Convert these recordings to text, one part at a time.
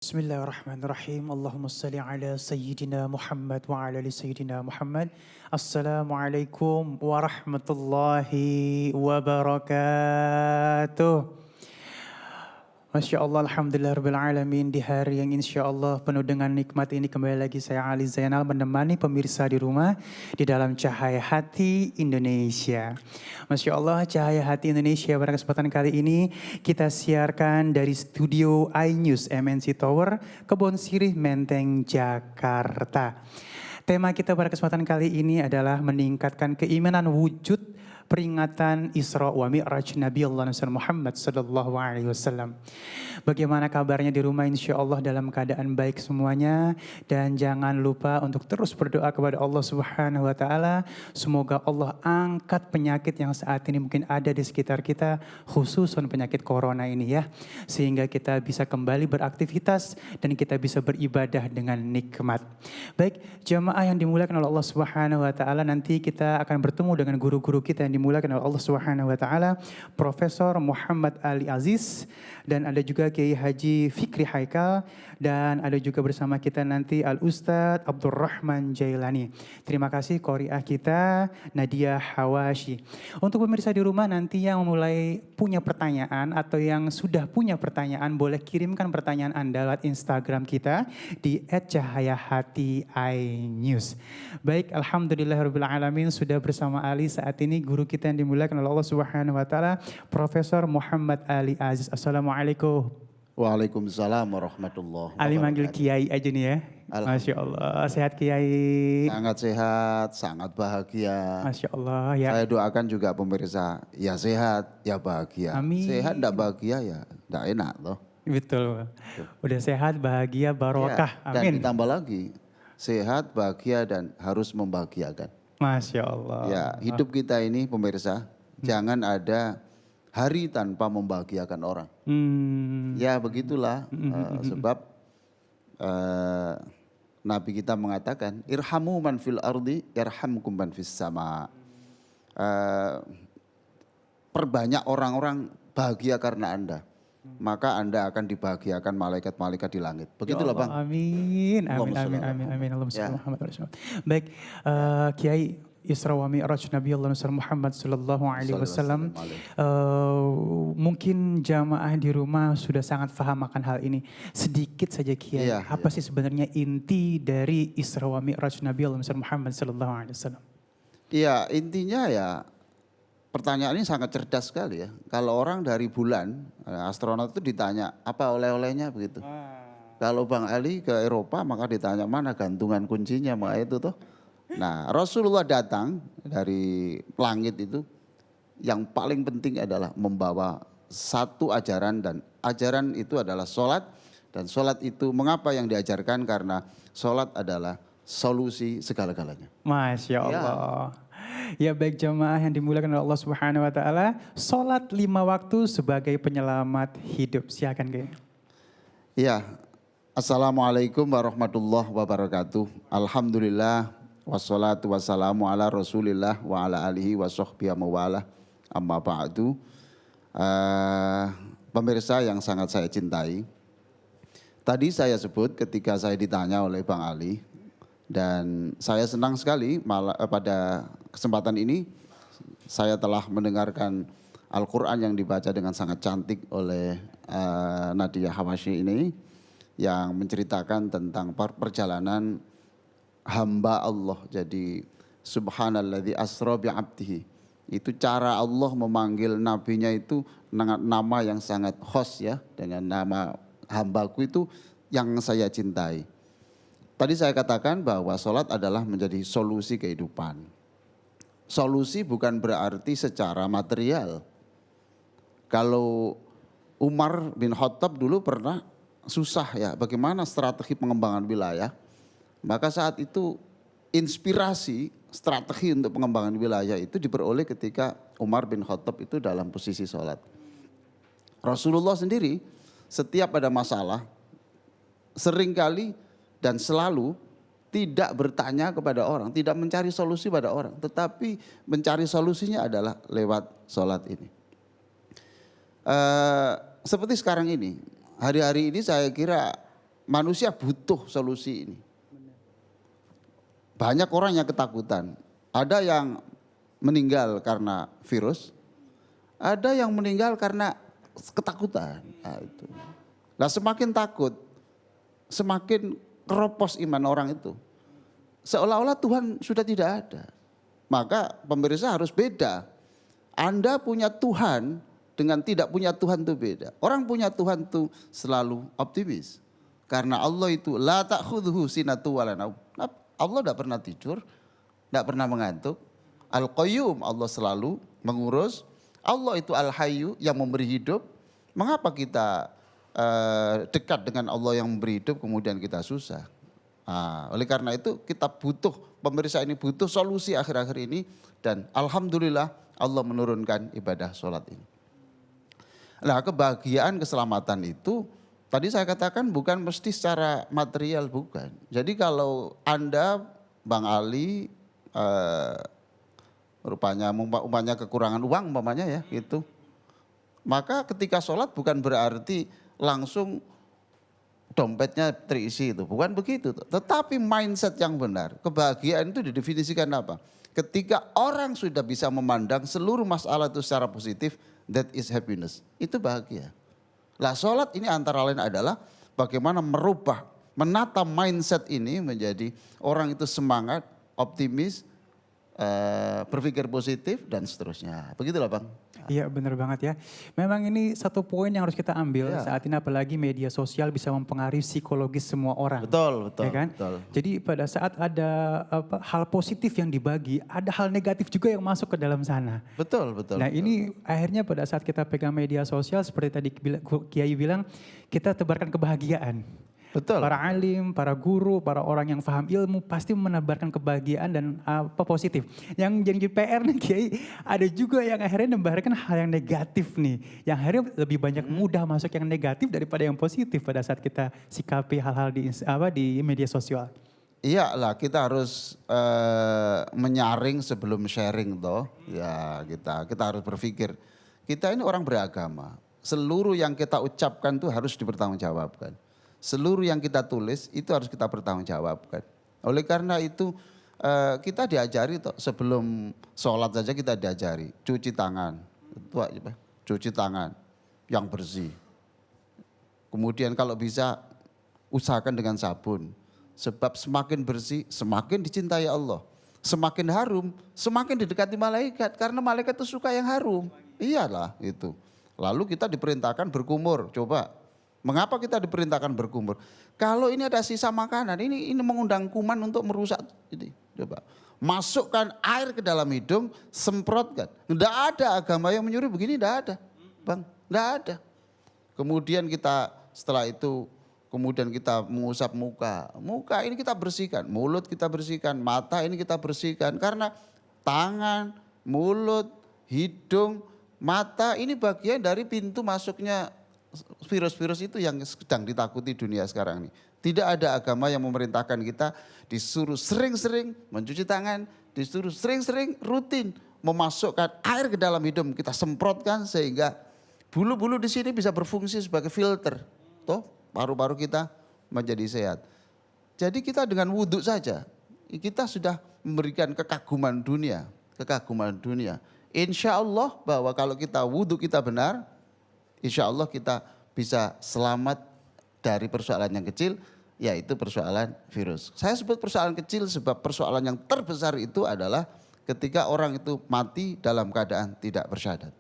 Bismillahirrahmanirrahim. Allahumma salli ala Sayyidina Muhammad wa ala ali Sayyidina Muhammad. Assalamualaikum warahmatullahi wabarakatuh. Masya Allah, Alhamdulillah Rabbil Alamin. Di hari yang insya Allah penuh dengan nikmat ini kembali lagi saya Ali Zainal menemani pemirsa di rumah di dalam Cahaya Hati Indonesia. Masya Allah, Cahaya Hati Indonesia pada kesempatan kali ini kita siarkan dari studio iNews MNC Tower, Kebon Sirih, Menteng, Jakarta. Tema kita pada kesempatan kali ini adalah meningkatkan keimanan wujud peringatan Isra wa Mi'raj Nabi Allah Muhammad sallallahu alaihi wasallam. Bagaimana kabarnya di rumah? Insya Allah dalam keadaan baik semuanya, dan jangan lupa untuk terus berdoa kepada Allah Subhanahu wa taala. Semoga Allah angkat penyakit yang saat ini mungkin ada di sekitar kita, khususan penyakit corona ini ya, sehingga kita bisa kembali beraktivitas dan kita bisa beribadah dengan nikmat. Baik, jemaah yang dimuliakan oleh Allah Subhanahu wa taala, nanti kita akan bertemu dengan guru-guru kita yang dimuliakan oleh Allah Subhanahu wa taala, Profesor Muhammad Ali Aziz, dan ada juga Kiai Haji Fikri Haikal, dan ada juga bersama kita nanti Al Ustadz Abdurrahman Jailani. Terima kasih qori'ah kita Nadia Hawashi. Untuk pemirsa di rumah nanti yang mulai punya pertanyaan atau yang sudah punya pertanyaan, boleh kirimkan pertanyaan Anda lewat Instagram kita di @cahayahati_inews. Baik, alhamdulillahirabbil alamin, sudah bersama Ali saat ini guru kita yang dimuliakan oleh Allah Subhanahu wa taala, Profesor Muhammad Ali Aziz. Assalamualaikum. Waalaikumsalam warahmatullahi wabarakatuh. Ali manggil Kiai aja nih ya. Masya Allah, sehat Kiai. Sangat sehat, sangat bahagia. Masya Allah ya. Saya doakan juga pemirsa, ya sehat, ya bahagia. Amin. Sehat enggak bahagia ya enggak enak loh. Betul. Udah sehat, bahagia, barokah. Ya, dan Amin. ditambah lagi, sehat, bahagia dan harus membahagiakan. Masya Allah. Ya, hidup kita ini pemirsa, jangan ada hari tanpa membahagiakan orang. Ya begitulah, sebab Nabi kita mengatakan, irhamu man fil ardi, yarhamkum man fis sama. Perbanyak orang-orang bahagia karena Anda, maka Anda akan dibahagiakan malaikat-malaikat di langit. Begitulah Ya Allah, Bang. amin, amin, Allahumma amin, sholli amin, amin. Allahumma Ya. sholli Muhammad wa sallam. Baik, Kiai, Isra wa Mi'raj Nabi Allah Muhammad sallallahu alaihi wasallam. Mungkin jamaah di rumah sudah sangat paham akan hal ini. Sedikit saja Kiai, Iya, apa sih sebenarnya inti dari Isra wa Mi'raj Nabi Allah Muhammad sallallahu alaihi wasallam? Iya, intinya ya, pertanyaan ini sangat cerdas sekali ya. Kalau orang dari bulan, astronot itu ditanya apa oleh-olehnya begitu. Kalau Bang Ali ke Eropa maka ditanya mana gantungan kuncinya, maka itu tuh. Nah, Rasulullah datang dari langit itu, yang paling penting adalah membawa satu ajaran, dan ajaran itu adalah sholat. Dan sholat itu mengapa yang diajarkan? Karena sholat adalah solusi segala-galanya. Masya Allah. Ya baik jemaah yang dimuliakan oleh Allah Subhanahu wa taala, salat 5 waktu sebagai penyelamat hidup. Silakan Kiai. Ya, Assalamualaikum warahmatullahi wabarakatuh. Alhamdulillah wassalatu wassalamu ala Rasulillah wa ala alihi wa sahbihi mawala, amma ba'du. Pemirsa yang sangat saya cintai, tadi saya sebut ketika saya ditanya oleh Bang Ali, dan saya senang sekali pada kesempatan ini saya telah mendengarkan Al-Quran yang dibaca dengan sangat cantik oleh Nadia Hawashi ini, yang menceritakan tentang perjalanan hamba Allah. Jadi subhanalladzi asra bi'abdihi, itu cara Allah memanggil nabinya itu dengan nama yang sangat khas ya, dengan nama hambaku itu yang saya cintai. Tadi saya katakan bahwa sholat adalah menjadi solusi kehidupan. Solusi bukan berarti secara material. Kalau Umar bin Khattab dulu pernah susah ya, bagaimana strategi pengembangan wilayah. Maka saat itu inspirasi strategi untuk pengembangan wilayah itu diperoleh ketika Umar bin Khattab itu dalam posisi sholat. Rasulullah sendiri setiap ada masalah seringkali dan selalu tidak bertanya kepada orang, tidak mencari solusi pada orang, tetapi mencari solusinya adalah lewat sholat ini. Seperti sekarang ini, hari-hari ini saya kira manusia butuh solusi ini. Banyak orang yang ketakutan. Ada yang meninggal karena virus, ada yang meninggal karena ketakutan. Nah, itu. Nah, semakin takut, semakin keropos iman orang itu. Seolah-olah Tuhan sudah tidak ada. Maka pemirsa harus beda. Anda punya Tuhan dengan tidak punya Tuhan itu beda. Orang punya Tuhan itu selalu optimis. Karena Allah itu la ta'khudhuhu sinatu wa la naum. Allah tidak pernah tidur, tidak pernah mengantuk. Al-Qayyum, Allah selalu mengurus. Allah itu Al-Hayyu yang memberi hidup. Mengapa kita dekat dengan Allah yang memberi hidup kemudian kita susah? Nah, oleh karena itu kita butuh, pemirsa ini butuh solusi akhir-akhir ini. Dan alhamdulillah Allah menurunkan ibadah sholat ini. Nah, kebahagiaan, keselamatan itu tadi saya katakan bukan mesti secara material, bukan. Jadi kalau Anda, Bang Ali, rupanya umpamanya kekurangan uang umpamanya ya gitu. Maka ketika sholat bukan berarti langsung dompetnya terisi itu. Bukan begitu. Tetapi mindset yang benar. Kebahagiaan itu didefinisikan apa? Ketika orang sudah bisa memandang seluruh masalah itu secara positif, that is happiness. Itu bahagia. Lah sholat ini antara lain adalah bagaimana merubah, menata mindset ini menjadi orang itu semangat, optimis, berpikir positif dan seterusnya. Begitulah Bang. Iya benar banget ya. Memang ini satu poin yang harus kita ambil Ya. saat ini, apalagi media sosial bisa mempengaruhi psikologis semua orang. Betul, betul. Ya kan? Betul. Jadi pada saat ada hal positif yang dibagi, ada hal negatif juga yang masuk ke dalam sana. Betul, betul. Nah betul. ini akhirnya pada saat kita pegang media sosial seperti tadi Kiai bilang, kita tebarkan kebahagiaan. Betul. Para alim, para guru, para orang yang paham ilmu pasti menebarkan kebahagiaan dan positif. Yang jadi PR nih Kiai, ada juga yang akhirnya menebarkan hal yang negatif nih. Yang akhirnya lebih banyak mudah masuk yang negatif daripada yang positif pada saat kita sikapi hal-hal di media sosial. Iya lah, kita harus menyaring sebelum sharing toh. Ya kita harus berpikir. Kita ini orang beragama. Seluruh yang kita ucapkan itu harus dipertanggungjawabkan. Seluruh yang kita tulis itu harus kita pertanggungjawabkan. Oleh karena itu kita diajari toh, sebelum sholat saja kita diajari cuci tangan, cuci tangan yang bersih. Kemudian kalau bisa usahakan dengan sabun, sebab semakin bersih semakin dicintai Allah, semakin harum semakin didekati malaikat karena malaikat itu suka yang harum. Iyalah itu. Lalu kita diperintahkan berkumur, coba. Mengapa kita diperintahkan berkumur? Kalau ini ada sisa makanan, ini mengundang kuman untuk merusak ini. Coba masukkan air ke dalam hidung, semprotkan. Tidak ada agama yang menyuruh begini, tidak ada, Bang, tidak ada. Kemudian kita setelah itu, kemudian kita mengusap muka ini kita bersihkan, mulut kita bersihkan, mata ini kita bersihkan karena tangan, mulut, hidung, mata ini bagian dari pintu masuknya virus-virus itu yang sedang ditakuti dunia sekarang ini. Tidak ada agama yang memerintahkan kita disuruh sering-sering mencuci tangan, disuruh sering-sering rutin memasukkan air ke dalam hidung, kita semprotkan sehingga bulu-bulu di sini bisa berfungsi sebagai filter. Toh, paru-paru kita menjadi sehat. Jadi kita dengan wudhu saja, kita sudah memberikan kekaguman dunia. Insya Allah bahwa kalau kita wudhu kita benar, insya Allah kita bisa selamat dari persoalan yang kecil, yaitu persoalan virus. Saya sebut persoalan kecil sebab persoalan yang terbesar itu adalah ketika orang itu mati dalam keadaan tidak bersyahadat.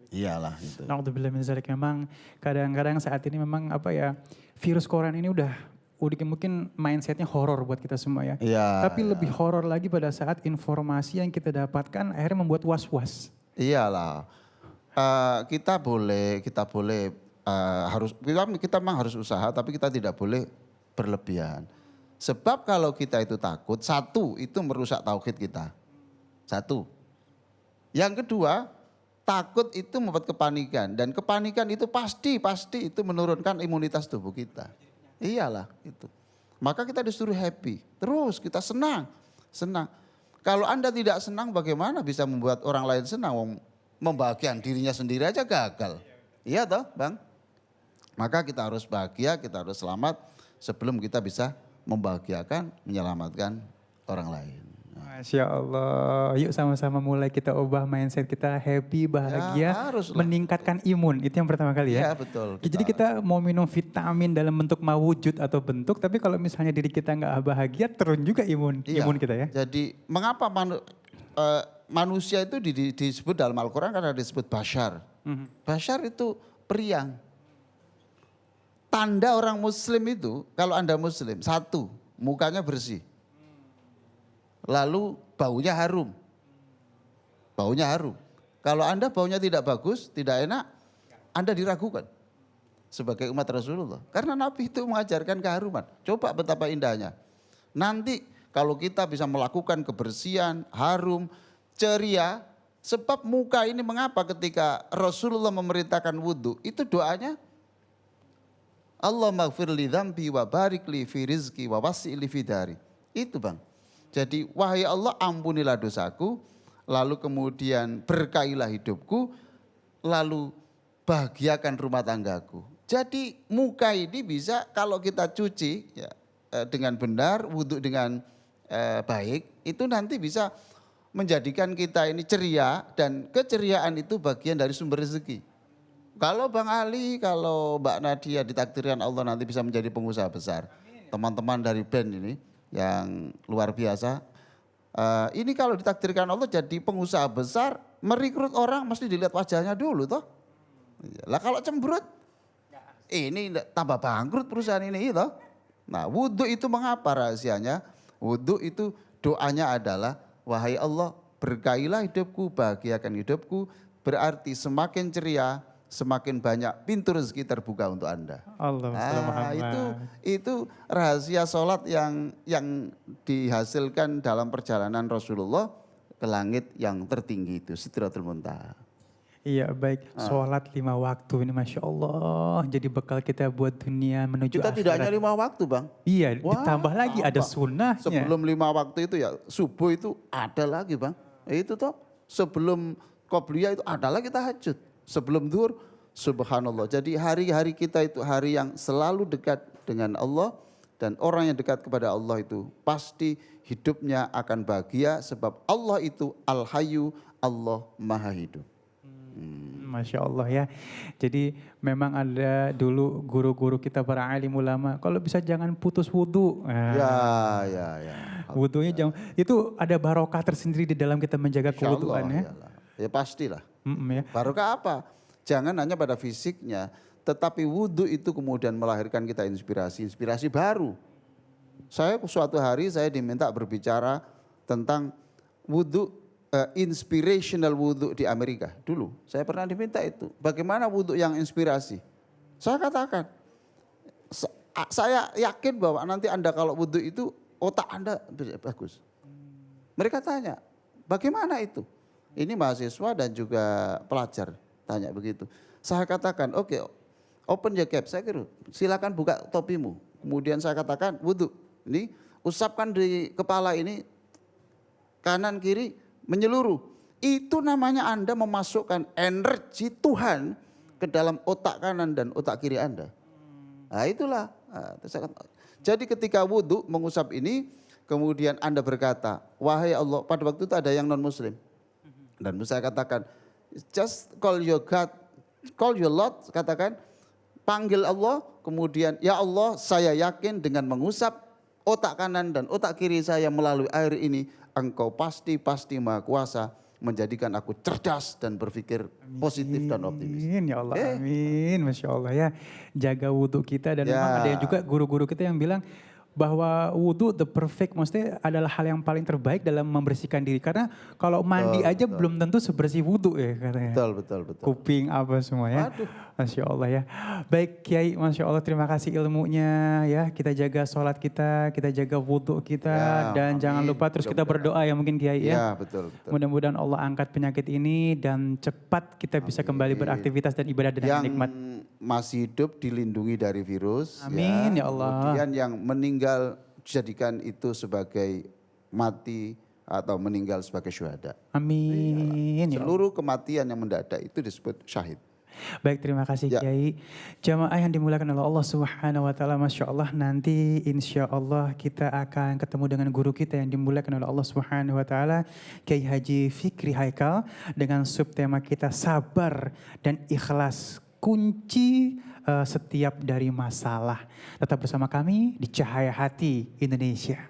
Iyalah itu. Na'udzubillah min dzalik. Memang kadang-kadang saat ini memang virus corona ini udah mungkin mindsetnya horor buat kita semua ya. Iya. Tapi lebih horor lagi pada saat informasi yang kita dapatkan akhirnya membuat was-was. Iyalah. Kita boleh kita memang harus usaha, tapi kita tidak boleh berlebihan. Sebab kalau kita itu takut, satu itu merusak tauhid kita. Satu. Yang kedua, takut itu membuat kepanikan dan kepanikan itu pasti itu menurunkan imunitas tubuh kita. Iyalah itu. Maka kita disuruh happy, terus kita senang. Kalau Anda tidak senang, bagaimana bisa membuat orang lain senang? Membahagiakan dirinya sendiri aja gagal. Iya toh, Bang? Maka kita harus bahagia, kita harus selamat sebelum kita bisa membahagiakan, menyelamatkan orang lain. Masya Allah, yuk sama-sama mulai kita ubah mindset kita happy, bahagia, haruslah. meningkatkan imun. Itu yang pertama kali ya. Ya betul. Jadi kita mau minum vitamin dalam bentuk mawujud atau bentuk, tapi kalau misalnya diri kita nggak bahagia, turun juga imun kita ya. Jadi mengapa manusia itu disebut dalam Al-Quran karena disebut bashar. Bashar itu periang. Tanda orang muslim itu, kalau Anda muslim, satu, mukanya bersih. Lalu baunya harum. Baunya harum. Kalau Anda baunya tidak bagus, tidak enak, Anda diragukan sebagai umat Rasulullah. Karena Nabi itu mengajarkan keharuman. Coba betapa indahnya. Nanti kalau kita bisa melakukan kebersihan, harum, ceria, sebab muka ini mengapa ketika Rasulullah memerintahkan wudhu, itu doanya Allah maghfir li dzambi wa barik li fi rizki wa wasi' li fi dari. Itu Bang. Jadi wahai Allah ampunilah dosaku, lalu kemudian berkailah hidupku, lalu bahagiakan rumah tanggaku. Jadi muka ini bisa kalau kita cuci ya, dengan benar, wudhu dengan baik, itu nanti bisa menjadikan kita ini ceria dan keceriaan itu bagian dari sumber rezeki. Kalau Bang Ali, kalau Mbak Nadia ditakdirkan Allah nanti bisa menjadi pengusaha besar. Teman-teman dari band ini yang luar biasa. Ini kalau ditakdirkan Allah jadi pengusaha besar, merekrut orang mesti dilihat wajahnya dulu toh. Lah kalau cemberut, ini tambah bangkrut perusahaan ini toh. Nah wudhu itu mengapa rahasianya? Wudhu itu doanya adalah, wahai Allah berkailah hidupku, bahagiakan hidupku, berarti semakin ceria, semakin banyak pintu rezeki terbuka untuk Anda. Allah, itu rahasia sholat yang dihasilkan dalam perjalanan Rasulullah ke langit yang tertinggi itu, Sidratul Muntaha. Iya baik, sholat 5 waktu ini Masya Allah. Jadi bekal kita buat dunia menuju Kita akhirat. tidak hanya 5 waktu Bang. Iya, Wah, ditambah lagi ada sunnahnya. Sebelum 5 waktu itu ya subuh itu ada lagi Bang. Itu toh sebelum qobliyah itu ada lagi tahajud. Sebelum zuhur subhanallah. Jadi hari-hari kita itu hari yang selalu dekat dengan Allah. Dan orang yang dekat kepada Allah itu pasti hidupnya akan bahagia. Sebab Allah itu Al-Hayyu, Allah Maha Hidup. Masya Allah ya. Jadi memang ada dulu guru-guru kita para alim ulama. Kalau bisa jangan putus wudhu. Ya. Wudhunya jangan. Itu ada barokah tersendiri di dalam kita menjaga kewudhuan ya. Ya pastilah. Ya. Barokah apa? Jangan hanya pada fisiknya, tetapi wudhu itu kemudian melahirkan kita inspirasi baru. Saya suatu hari saya diminta berbicara tentang wudhu, inspirational wudhu di Amerika. Dulu saya pernah diminta itu. Bagaimana wudhu yang inspirasi? Saya katakan, saya yakin bahwa nanti Anda kalau wudhu itu otak Anda bagus. Mereka tanya, bagaimana itu? Ini mahasiswa dan juga pelajar. Tanya begitu. Saya katakan, oke, open your cap. Saya kira, silakan buka topimu. Kemudian saya katakan, wudhu. Ini usapkan di kepala ini, kanan kiri menyeluruh. Itu namanya Anda memasukkan energi Tuhan ke dalam otak kanan dan otak kiri Anda. Nah itulah. Jadi ketika wudhu mengusap ini, kemudian Anda berkata, wahai Allah, pada waktu itu ada yang non muslim. Dan saya katakan, just call your God, call your Lord, katakan, panggil Allah, kemudian ya Allah saya yakin dengan mengusap otak kanan dan otak kiri saya melalui air ini, Engkau pasti maha kuasa menjadikan aku cerdas dan berpikir positif dan optimis. Amin ya Allah, amin. Masya Allah ya, jaga wudhu kita dan memang ada juga guru-guru kita yang bilang, bahwa wudhu the perfect maksudnya adalah hal yang paling terbaik dalam membersihkan diri. Karena kalau mandi aja belum tentu sebersih wudhu ya katanya. Betul. Kuping apa semua ya. Masya Allah ya. Baik Kiai, Masya Allah terima kasih ilmunya ya. Kita jaga sholat kita jaga wudhu kita. Dan jangan lupa terus kita berdoa ya mungkin Kiai ya. Betul. Mudah-mudahan Allah angkat penyakit ini dan cepat kita bisa kembali beraktivitas dan ibadah dengan nikmat. Masih hidup dilindungi dari virus. Amin ya Allah. Kemudian yang meninggal jadikan itu sebagai mati atau meninggal sebagai syuhada. Amin. Ya Seluruh kematian yang mendadak itu disebut syahid. Baik, terima kasih Ya. Kiai. Jamaah yang dimuliakan oleh Allah Subhanahu wa taala, Masya Allah, nanti insya Allah kita akan ketemu dengan guru kita yang dimuliakan oleh Allah Subhanahu wa taala, Kiai Haji Fikri Haikal, dengan subtema kita sabar dan ikhlas, kunci setiap dari masalah. Tetap bersama kami di Cahaya Hati Indonesia.